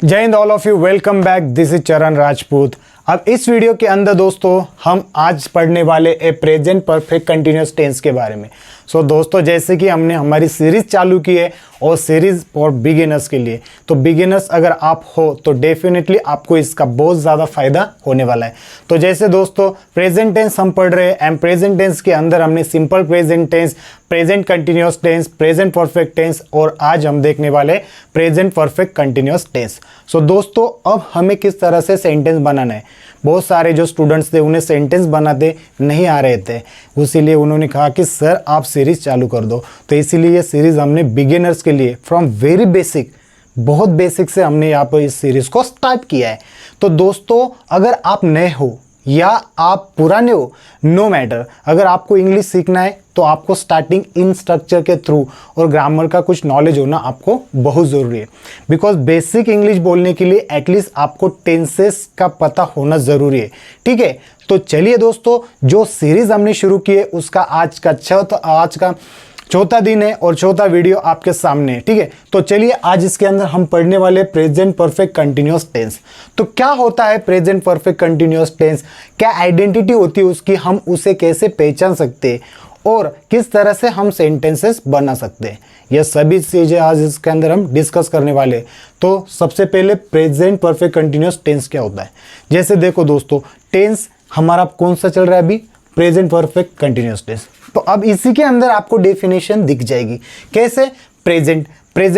जय Hind all of you, welcome back. This is चरण राजपूत। अब इस वीडियो के अंदर दोस्तों हम आज पढ़ने वाले ए प्रेजेंट परफेक्ट कंटिन्यूअस टेंस के बारे में। सो दोस्तों, जैसे कि हमने हमारी सीरीज़ चालू की है और सीरीज़ फॉर बिगिनर्स के लिए, तो बिगिनर्स अगर आप हो तो डेफिनेटली आपको इसका बहुत ज़्यादा फ़ायदा होने वाला है। तो जैसे दोस्तों प्रेजेंट टेंस हम पढ़ रहे हैं एंड प्रेजेंट टेंस के अंदर हमने simple present tense, present continuous tense, present perfect tense और आज हम देखने वाले present perfect continuous tense. So दोस्तों अब हमें किस तरह से सेंटेंस बनाना है। बहुत सारे जो स्टूडेंट्स थे उन्हें सेंटेंस बनाते नहीं आ रहे थे, इसीलिए उन्होंने कहा कि सर आप सीरीज़ चालू कर दो। तो इसीलिए ये सीरीज़ हमने बिगिनर्स के लिए फ्रॉम वेरी बेसिक, बहुत बेसिक से हमने यहाँ पर इस सीरीज़ को स्टार्ट किया है। तो दोस्तों अगर आप नए हो या आप पुराने हो, नो मैटर, अगर आपको इंग्लिश सीखना है तो आपको स्टार्टिंग इन स्ट्रक्चर के थ्रू और ग्रामर का कुछ नॉलेज होना आपको बहुत ज़रूरी है। बिकॉज बेसिक इंग्लिश बोलने के लिए एटलीस्ट आपको टेंसेस का पता होना ज़रूरी है। ठीक है, तो चलिए दोस्तों, जो सीरीज़ हमने शुरू की है उसका आज का चौथा दिन है और चौथा वीडियो आपके सामने है। ठीक है, तो चलिए आज इसके अंदर हम पढ़ने वाले प्रेजेंट परफेक्ट कंटिन्यूअस टेंस। तो क्या होता है प्रेजेंट परफेक्ट कंटिन्यूअस टेंस, क्या आइडेंटिटी होती है उसकी, हम उसे कैसे पहचान सकते हैं और किस तरह से हम सेंटेंसेस बना सकते हैं, यह सभी चीज़ें आज इसके अंदर हम डिस्कस करने वाले हैं। तो सबसे पहले प्रेजेंट परफेक्ट कंटिन्यूअस टेंस क्या होता है। जैसे देखो दोस्तों, टेंस हमारा कौन सा चल रहा है अभी, प्रेजेंट परफेक्ट कंटिन्यूअस टेंस। तो अब इसी के अंदर आपको डेफिनेशन दिख जाएगी। कैसे? प्रेजेंट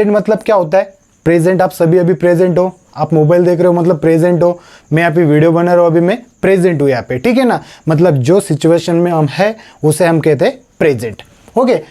मतलब क्या होता है। प्रेजेंट आप सभी अभी प्रेजेंट हो, आप मोबाइल देख रहे हो मतलब प्रेजेंट हो, मैं अभी वीडियो बना रहा हूँ अभी मैं प्रेजेंट हूँ यहाँ पे। ठीक है ना, मतलब जो सिचुएशन में हम है उसे हम कहते हैं प्रेजेंट। ओके,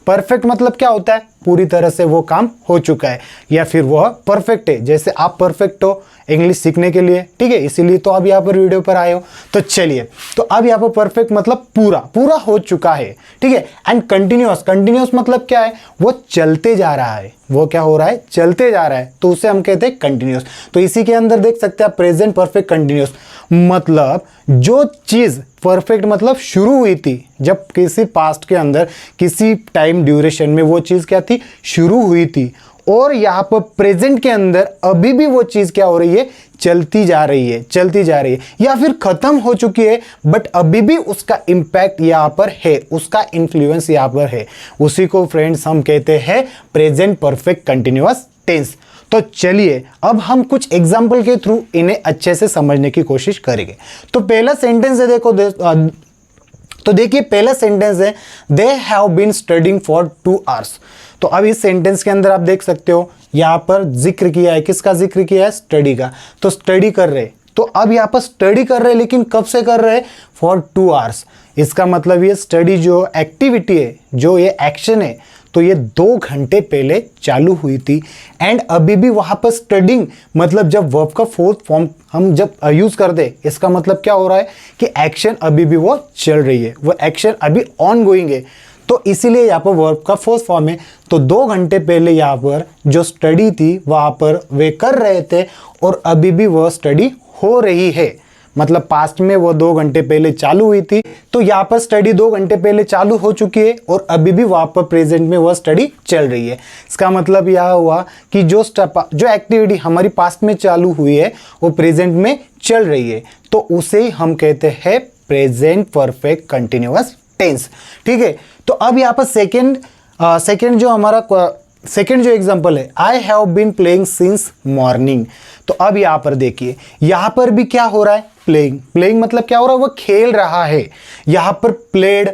परफेक्ट मतलब क्या होता है, पूरी तरह से वो काम हो चुका है या फिर वह परफेक्ट है। जैसे आप परफेक्ट हो इंग्लिश सीखने के लिए, ठीक है, इसीलिए तो आप यहाँ पर वीडियो पर आए हो। तो चलिए, तो अब यहाँ पर परफेक्ट मतलब पूरा हो चुका है। ठीक है, एंड कंटिन्यूअस मतलब क्या है, वो चलते जा रहा है, वो क्या हो रहा है, चलते जा रहा है, तो उसे हम कहते हैं कंटिन्यूअस। तो इसी के अंदर देख सकते हैं प्रेजेंट परफेक्ट कंटिन्यूअस मतलब जो चीज़ परफेक्ट मतलब शुरू हुई थी, जब किसी पास्ट के अंदर किसी टाइम ड्यूरेशन में वो चीज़ क्या थी, शुरू हुई थी, और यहाँ पर प्रेजेंट के अंदर अभी भी वो चीज़ क्या हो रही है, चलती जा रही है या फिर खत्म हो चुकी है, बट अभी भी उसका इम्पैक्ट यहाँ पर है, उसका इन्फ्लुएंस यहाँ पर है। उसी को फ्रेंड्स हम कहते हैं प्रेजेंट परफेक्ट कंटिन्यूअस टेंस। तो चलिए अब हम कुछ एग्जाम्पल के थ्रू इन्हें अच्छे से समझने की कोशिश करेंगे। तो पहला सेंटेंस है, देखिए पहला सेंटेंस है, they have been studying for 2 hours। तो अब इस सेंटेंस के अंदर आप देख सकते हो यहाँ पर जिक्र किया है, किसका जिक्र किया है, स्टडी का। तो स्टडी कर रहे, तो अब यहाँ पर स्टडी कर रहे, लेकिन कब से कर रहे, फॉर 2 hours। इसका मतलब ये स्टडी जो एक्टिविटी है, जो ये एक्शन है, तो ये 2 घंटे पहले चालू हुई थी एंड अभी भी वहाँ पर स्टडिंग मतलब जब वर्ब का फोर्थ फॉर्म हम जब यूज़ करते, इसका मतलब क्या हो रहा है कि एक्शन अभी भी वो चल रही है, वो एक्शन अभी ऑन गोइंग है। तो इसीलिए यहाँ पर वर्ब का फोर्थ फॉर्म है। तो 2 घंटे पहले यहाँ पर जो स्टडी थी वहाँ पर वे कर रहे थे और अभी भी वह स्टडी हो रही है, मतलब पास्ट में वो 2 घंटे पहले चालू हुई थी, तो यहाँ पर स्टडी 2 घंटे पहले चालू हो चुकी है और अभी भी वहाँ पर प्रेजेंट में वह स्टडी चल रही है। इसका मतलब यह हुआ कि जो एक्टिविटी हमारी पास्ट में चालू हुई है वो प्रेजेंट में चल रही है, तो उसे ही हम कहते हैं प्रेजेंट परफेक्ट कंटिन्यूअस टेंस। ठीक है, तो अब यहाँ पर सेकेंड जो एग्जांपल है, I have been playing since morning. तो अब यहाँ पर देखिए, यहाँ पर भी क्या हो रहा है, प्लेइंग मतलब क्या हो रहा है, वो खेल रहा है। यहाँ पर प्लेड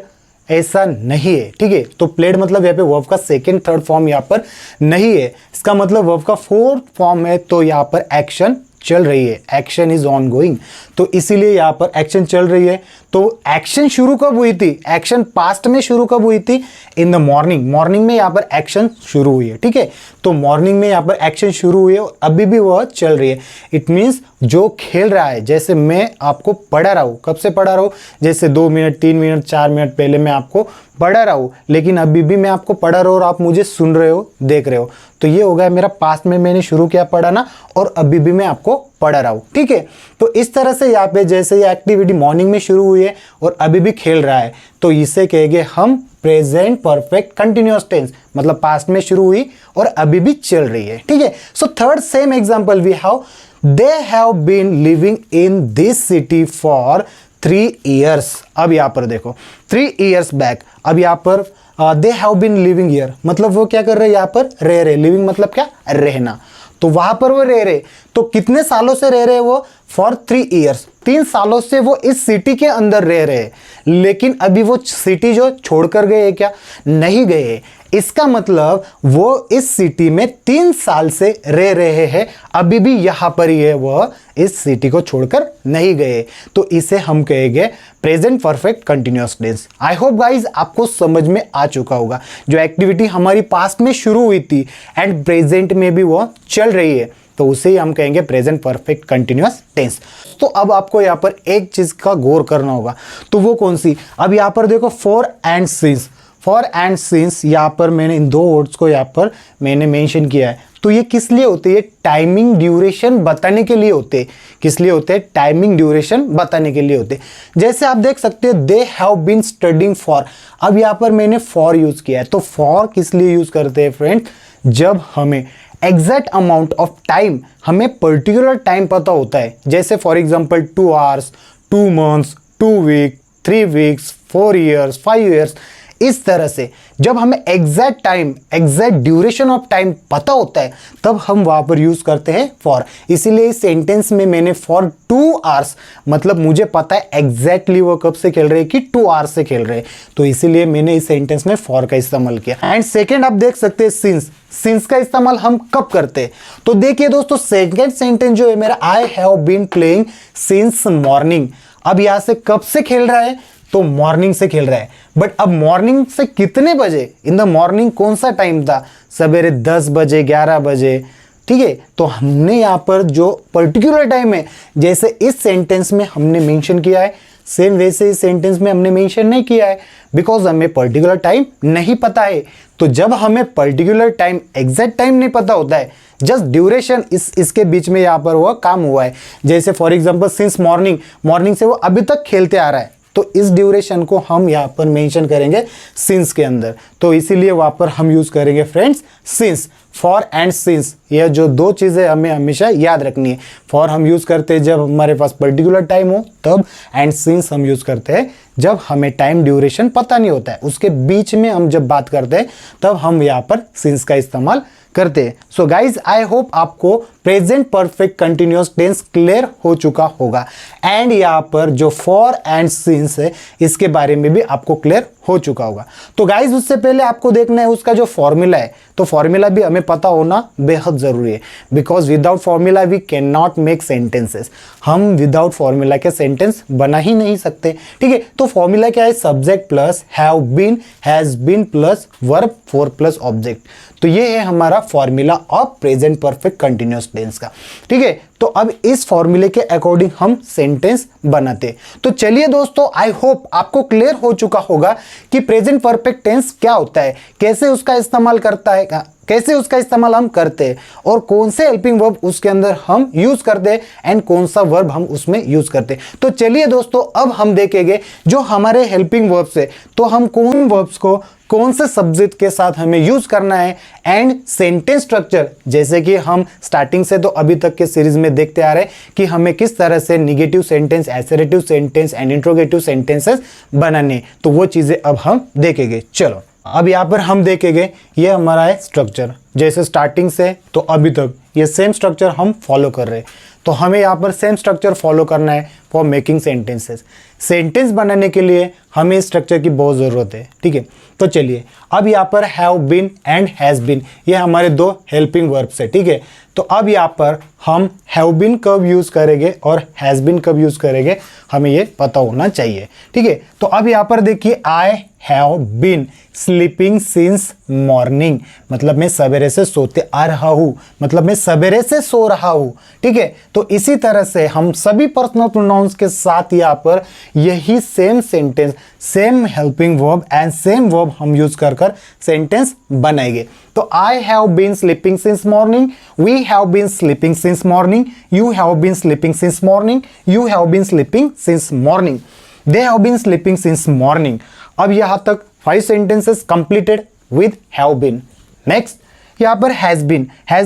ऐसा नहीं है। ठीक है, तो प्लेड मतलब यहाँ पे वर्ब का सेकेंड थर्ड फॉर्म यहाँ पर नहीं है, इसका मतलब वर्ब का फोर्थ फॉर्म है, तो यहाँ पर एक्शन चल रही है, एक्शन इज ऑन गोइंग। तो इसीलिए यहाँ पर एक्शन चल रही है। तो एक्शन शुरू कब हुई थी, एक्शन पास्ट में शुरू कब हुई थी, इन द मॉर्निंग में यहाँ पर एक्शन शुरू हुई है। ठीक है, तो मॉर्निंग में यहाँ पर एक्शन शुरू हुई है और अभी भी वह चल रही है। इट मीन्स जो खेल रहा है, जैसे मैं आपको पढ़ा रहा हूँ, कब से पढ़ा रहा हूँ, जैसे 2 मिनट 3 मिनट 4 मिनट पहले मैं आपको पढ़ा रहा हूँ, लेकिन अभी भी मैं आपको पढ़ा रहा हूँ और आप मुझे सुन रहे हो, देख रहे हो, तो ये हो गया मेरा पास्ट में मैंने शुरू किया पढ़ाना और अभी भी मैं आपको पढ़ा रहा हूँ। ठीक है, तो इस तरह से यहाँ पे जैसे ये एक्टिविटी मॉर्निंग में शुरू हुई है और अभी भी खेल रहा है, तो इसे कहेंगे हम प्रेजेंट परफेक्ट कंटिन्यूअस टेंस, मतलब पास्ट में शुरू हुई और अभी भी चल रही है, ठीक है। So third same example we have, they have been living in this city for 3 years। अब यहाँ पर देखो 3 years बैक, अब यहाँ पर they have been living here, मतलब वो क्या कर रहे हैं, यहाँ पर रह रहे, लिविंग मतलब क्या, रहना, तो वहां पर वो रह रहे, तो कितने सालों से रह रहे वो, फॉर 3 years, 3 सालों से वो इस सिटी के अंदर रह रहे, लेकिन अभी वो सिटी जो छोड़कर गए क्या, नहीं गए। इसका मतलब वो इस सिटी में 3 साल से रह रहे हैं, अभी भी यहां पर ही है, वो इस सिटी को छोड़कर नहीं गए, तो इसे हम कहेंगे present perfect continuous tense. I hope guys आपको समझ में आ चुका होगा, जो एक्टिविटी हमारी पास्ट में शुरू हुई थी एंड प्रेजेंट में भी वो चल रही है, तो उसे ही हम कहेंगे प्रेजेंट परफेक्ट कंटिन्यूअस टेंस। तो अब आपको यहाँ पर एक चीज का गौर करना होगा, तो वो कौन सी, अब यहाँ पर देखो for and since, for and since यहाँ पर मैंने इन 2 वर्ड्स को यहाँ पर मैंने मेंशन किया है, तो ये किस लिए होते हैं, टाइमिंग ड्यूरेशन बताने के लिए होते हैं। किस लिए होते हैं, टाइमिंग ड्यूरेशन बताने के लिए होते हैं। जैसे आप देख सकते हैं they have been studying for, अब यहाँ पर मैंने फॉर यूज किया है, तो फॉर किस लिए यूज करते हैं फ्रेंड्स, जब हमें एग्जैक्ट अमाउंट ऑफ टाइम, हमें पर्टिकुलर टाइम पता होता है, जैसे for example 2 hours, 2 months, 2 weeks, 3 weeks, 4 years, 5 years, इस तरह से जब हमें exact time, exact duration of time पता होता है, तब हम वहां पर यूज करते हैं फॉर। इसीलिए इस सेंटेंस में मैंने फॉर 2 hours, मतलब मुझे पता है एग्जैक्टली वो कब से खेल रहे हैं, कि 2 hours से खेल रहे हैं, तो इसीलिए मैंने इस सेंटेंस में फॉर का इस्तेमाल किया। एंड सेकेंड आप देख सकते हैं सिंस, सिंस का इस्तेमाल हम कब करते हैं, तो देखिए दोस्तों सेकेंड सेंटेंस जो है मेरा, I have been playing since morning, अब यहां से कब से खेल रहा है, तो मॉर्निंग से खेल रहा है, बट अब मॉर्निंग से कितने बजे, इन द मॉर्निंग कौन सा टाइम था, सवेरे 10 बजे, 11 बजे, ठीक है। तो हमने यहां पर जो पर्टिकुलर टाइम है, जैसे इस सेंटेंस में हमने मेंशन किया है, सेम वैसे इस सेंटेंस में हमने मेंशन नहीं किया है, बिकॉज हमें पर्टिकुलर टाइम नहीं पता है। तो जब हमें पर्टिकुलर टाइम, एग्जैक्ट टाइम नहीं पता होता है, जस्ट ड्यूरेशन इसके बीच में यहाँ पर वो काम हुआ है, जैसे for example since morning, morning से वो अभी तक खेलते आ रहा है, तो इस ड्यूरेशन को हम यहाँ पर मेंशन करेंगे सिंस के अंदर, तो इसीलिए वहां पर हम यूज करेंगे friends since. For and since, यह जो 2 चीजें हमें हमेशा याद रखनी है। फॉर हम यूज करते हैं जब हमारे पास पर्टिकुलर टाइम हो तब, एंड सिंस हम यूज करते हैं जब हमें टाइम ड्यूरेशन पता नहीं होता है, उसके बीच में हम जब बात करते हैं तब हम यहाँ पर सिंस का इस्तेमाल करते हैं। सो गाइज आई होप आपको present perfect continuous tense clear हो चुका होगा, एंड यहाँ पर जो फॉर एंड सिंस है इसके बारे में भी आपको क्लियर हो चुका होगा। तो गाइज उससे पहले आपको देखना है उसका जो फॉर्मूला है, तो फॉर्मूला भी हमें पता होना बेहद जरूरी है, because without formula we can not make sentences, हम विदाउट फॉर्मूला के सेंटेंस बना ही नहीं सकते, ठीक है। तो फॉर्मूला क्या है, subject plus have been, has been plus verb 4 plus object, तो ये है हमारा formula of present perfect continuous tense का, ठीक है। तो अब इस फॉर्मूले के अकॉर्डिंग हम सेंटेंस बनाते। तो चलिए दोस्तों, आई होप आपको क्लियर हो चुका होगा कि प्रेजेंट परफेक्ट टेंस क्या होता है, कैसे उसका इस्तेमाल करता है, कैसे उसका इस्तेमाल हम करते हैं, और कौन से हेल्पिंग वर्ब उसके अंदर हम यूज करते हैं एंड कौन सा वर्ब हम उसमें यूज करते हैं। तो चलिए दोस्तों, अब हम देखेंगे जो हमारे हेल्पिंग वर्ब्स है, तो हम कौन वर्ब्स को कौन से सब्जेक्ट के साथ हमें यूज करना है, एंड सेंटेंस स्ट्रक्चर, जैसे कि हम स्टार्टिंग से तो अभी तक के सीरीज में देखते आ रहे हैं कि हमें किस तरह से negative sentence, assertive sentence and interrogative sentences बनाने, तो वो चीजें अब हम देखेंगे। चलो अब यहाँ पर हम देखेंगे, ये हमारा है स्ट्रक्चर, जैसे स्टार्टिंग से तो अभी तक ये सेम स्ट्रक्चर हम फॉलो कर रहे हैं, तो हमें यहाँ पर सेम स्ट्रक्चर फॉलो करना है फॉर मेकिंग सेंटेंसेस। सेंटेंस बनाने के लिए हमें इस स्ट्रक्चर की बहुत ज़रूरत है, ठीक है। तो चलिए अब यहाँ पर have been and has been, ये हमारे 2 हेल्पिंग वर्ब्स है, ठीक है। तो अब यहाँ पर हम हैव बीन कब यूज़ करेंगे और हैज़ बीन कब यूज़ करेंगे, हमें ये पता होना चाहिए, ठीक है। तो अब यहाँ पर देखिए, I have been sleeping since morning, मतलब मैं सवेरे से सोते आ रहा हूँ, मतलब मैं सवेरे से सो रहा हूँ, ठीक है। तो इसी तरह से हम सभी पर्सनल प्रोनाउंस के साथ यहाँ पर यही same sentence, same helping verb and same verb हम यूज कर सेंटेंस बनाएंगे। तो I have been sleeping since morning, we have been sleeping since morning, you have been sleeping since morning, you have been sleeping since morning, they have been sleeping since morning. अब यहां तक 5 sentences completed with have been. Next यहाँ पर has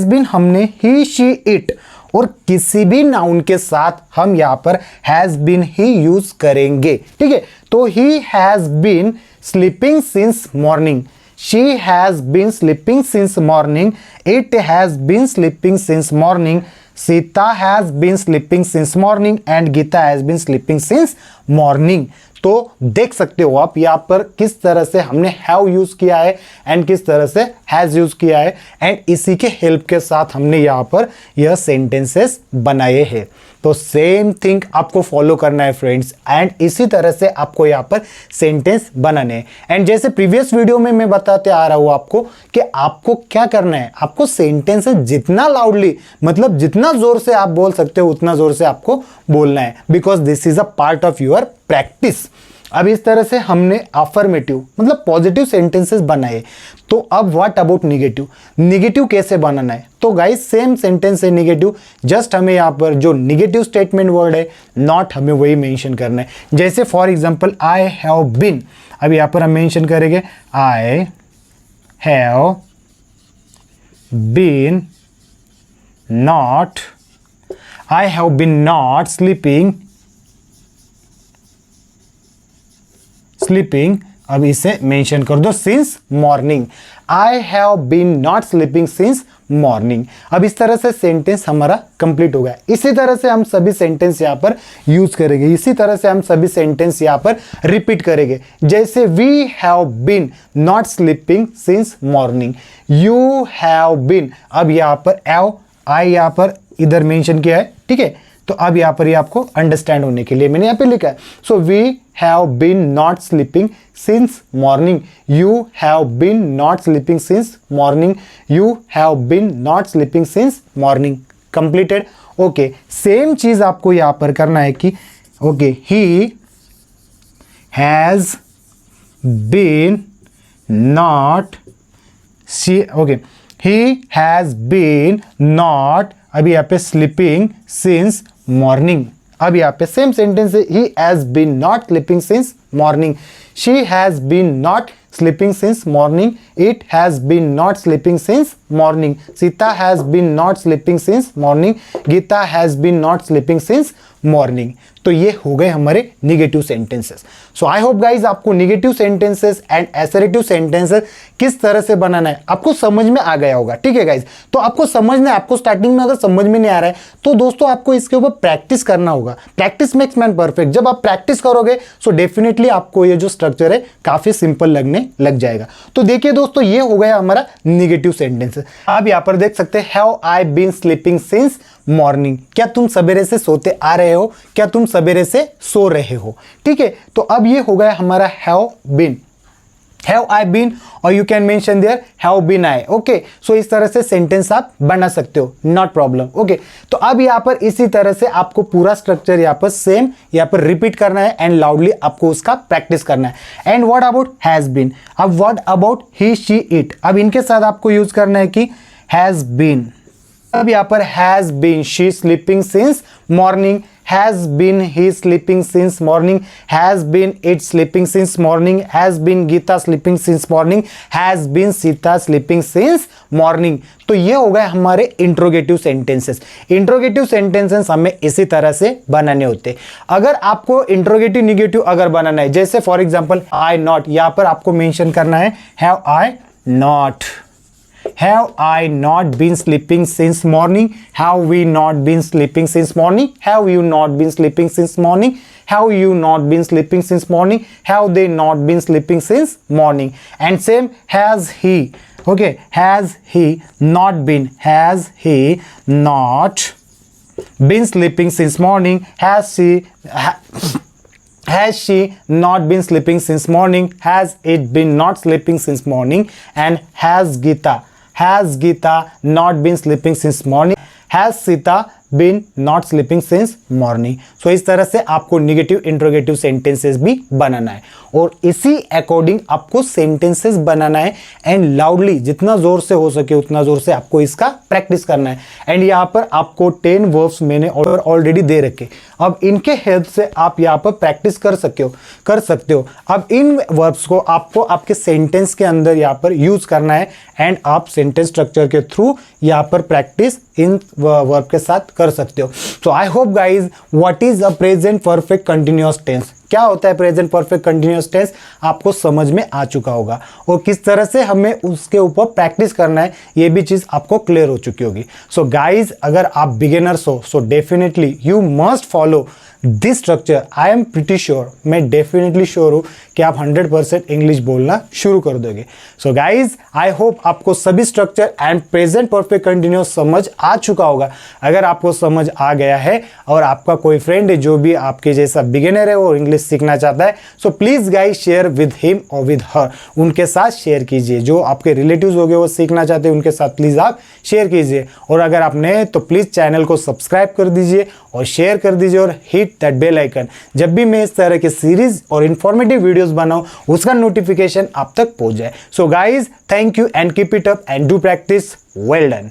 been हमने ही she it और किसी भी noun के साथ हम यहाँ पर हैज बीन ही यूज करेंगे, ठीक है। तो he has been sleeping since morning, she has been sleeping since morning, it has been sleeping since morning, Sita has been sleeping since morning and Gita has been sleeping since morning। तो देख सकते हो आप यहाँ पर किस तरह से हमने हैव यूज किया है एंड किस तरह से हैज यूज किया है, एंड इसी के हेल्प के साथ हमने यहाँ पर यह सेंटेंसेस बनाए हैं। तो सेम थिंग आपको फॉलो करना है फ्रेंड्स, एंड इसी तरह से आपको यहाँ पर सेंटेंस बनाने हैं। एंड जैसे प्रीवियस वीडियो में मैं बताते आ रहा हूँ आपको कि आपको क्या करना है, आपको सेंटेंसेस जितना लाउडली मतलब जितना जोर से आप बोल सकते हो उतना जोर से आपको बोलना है, because this is a part of your practice. अब इस तरह से हमने अफर्मेटिव मतलब पॉजिटिव सेंटेंसेस बनाए। तो अब व्हाट अबाउट निगेटिव कैसे बनाना है? तो गाइस सेम सेंटेंस है निगेटिव, जस्ट हमें यहाँ पर जो निगेटिव स्टेटमेंट वर्ड है नॉट हमें वही मेंशन करना है। जैसे for example I have been, अब यहाँ पर हम मेंशन करेंगे I have been not, I have been not sleeping, अब इसे मेंशन कर दो since morning, I have been not sleeping since morning. अब इस तरह से सेंटेंस हमारा कंप्लीट हो गया। इसी तरह से हम सभी सेंटेंस यहाँ पर यूज करेंगे, इसी तरह से हम सभी सेंटेंस यहाँ पर रिपीट करेंगे। जैसे we have been not sleeping since morning, you have been, अब यहाँ पर हैव आई यहाँ पर इधर मेंशन किया है, ठीक है। तो अब यहाँ पर ये आपको अंडरस्टैंड होने के लिए मैंने यहाँ पे लिखा है। So we have been not sleeping since morning, you have been not sleeping since morning, you have been not sleeping since morning. Completed. Okay, same चीज आपको यहाँ पर करना है कि okay he has been not he has been not, अभी यहाँ पे स्लीपिंग सिंस मॉर्निंग। अब यहाँ पे सेम सेंटेंस है he has been not sleeping since morning, she has been not sleeping since morning, it has been not sleeping since morning, Sita has been not sleeping since morning, Gita has been not sleeping since morning. तो ये हो गए हमारे negative sentences. So I hope guys आपको negative sentences and assertive sentences किस तरह से बनाना है आपको समझ में आ गया होगा, ठीक है गाइज। तो आपको समझना है, आपको स्टार्टिंग में अगर समझ में नहीं आ रहा है तो दोस्तों आपको इसके ऊपर प्रैक्टिस करना होगा। Practice makes man perfect. जब आप प्रैक्टिस करोगे सो डेफिनेटली आपको ये जो स्ट्रक्चर है काफी सिंपल लगने लग जाएगा। तो देखिए दोस्तों, ये हो गया हमारा निगेटिव सेंटेंस। आप यहाँ पर देख सकते हैं have I been sleeping since morning, क्या तुम सवेरे से सोते आ रहे हो, क्या तुम सवेरे से सो रहे हो, ठीक है। तो अब ये हो गया हमारा have been, have I been, और you can mention there have been I. Okay, so इस तरह से सेंटेंस आप बना सकते हो, नॉट प्रॉब्लम। ओके, तो अब यहाँ पर इसी तरह से आपको पूरा स्ट्रक्चर यहाँ पर सेम यहाँ पर रिपीट करना है एंड लाउडली आपको उसका प्रैक्टिस करना है। And what about has been, अब what about he she it, अब इनके साथ आपको यूज करना है कि हैज बीन। अब यहाँ पर has been she sleeping since morning, has been he sleeping since morning, has been it sleeping since morning, has been Gita sleeping since morning, has been Sita sleeping since morning. तो ये हो गए हमारे इंट्रोगेटिव सेंटेंसेस। इंट्रोगेटिव सेंटेंसेस हमें इसी तरह से बनाने होते हैं। अगर आपको इंट्रोगेटिव निगेटिव अगर बनाना है, जैसे फॉर एग्जांपल आई नॉट, यहाँ पर आपको मेंशन करना है have I not, have I not been sleeping since morning, have we not been sleeping since morning, have you not been sleeping since morning, have you not been sleeping since morning, have they not been sleeping since morning. And same has he, okay, has he not been, has he not been sleeping since morning, has she not been sleeping since morning, has it been not sleeping since morning, and has Gita not been sleeping since morning, has Sita been not sleeping since morning. So इस तरह से आपको negative interrogative sentences भी बनाना है और इसी according आपको sentences बनाना है एंड लाउडली जितना जोर से हो सके उतना जोर से आपको इसका प्रैक्टिस करना है। एंड यहाँ पर आपको 10 वर्ब्स मैंने ऑलरेडी दे रखे, अब इनके हेल्प से आप यहाँ पर प्रैक्टिस कर सकते हो। अब इन वर्ब्स को आपको आपके सेंटेंस के अंदर यहाँ पर यूज करना है एंड आप सेंटेंस स्ट्रक्चर के थ्रू यहाँ पर प्रैक्टिस इन वर्ब के साथ कर सकते हो। So I hope guys what is a present perfect continuous tense, क्या होता है प्रेजेंट परफेक्ट कंटिन्यूअस टेंस, आपको समझ में आ चुका होगा और किस तरह से हमें उसके ऊपर प्रैक्टिस करना है ये भी चीज़ आपको क्लियर हो चुकी होगी। सो गाइज अगर आप बिगिनर्स हो so definitely you must follow this structure. I am pretty sure, मैं डेफिनेटली श्योर हूँ कि आप 100% इंग्लिश बोलना शुरू कर दोगे। सो गाइज आई होप आपको सभी structure and present perfect continuous समझ आ चुका होगा। अगर आपको समझ आ गया है और आपका कोई फ्रेंड है जो भी आपके जैसा बिगिनर है और इंग्लिश सीखना चाहता है, so please guys share with him और विद हर, उनके साथ शेयर कीजिए। जो आपके रिलेटिव्स हो गए वो सीखना चाहते हैं उनके साथ प्लीज़ आप शेयर कीजिए। और अगर आप नए हैं तो प्लीज़ चैनल को सब्सक्राइब कर दीजिए और शेयर कर दीजिए और हिट दैट बेल आइकन। जब भी मैं इस तरह के सीरीज और इंफॉर्मेटिव वीडियोस बनाऊं उसका नोटिफिकेशन आप तक पहुंच जाए। So guys thank you and keep it up and do practice. Well done.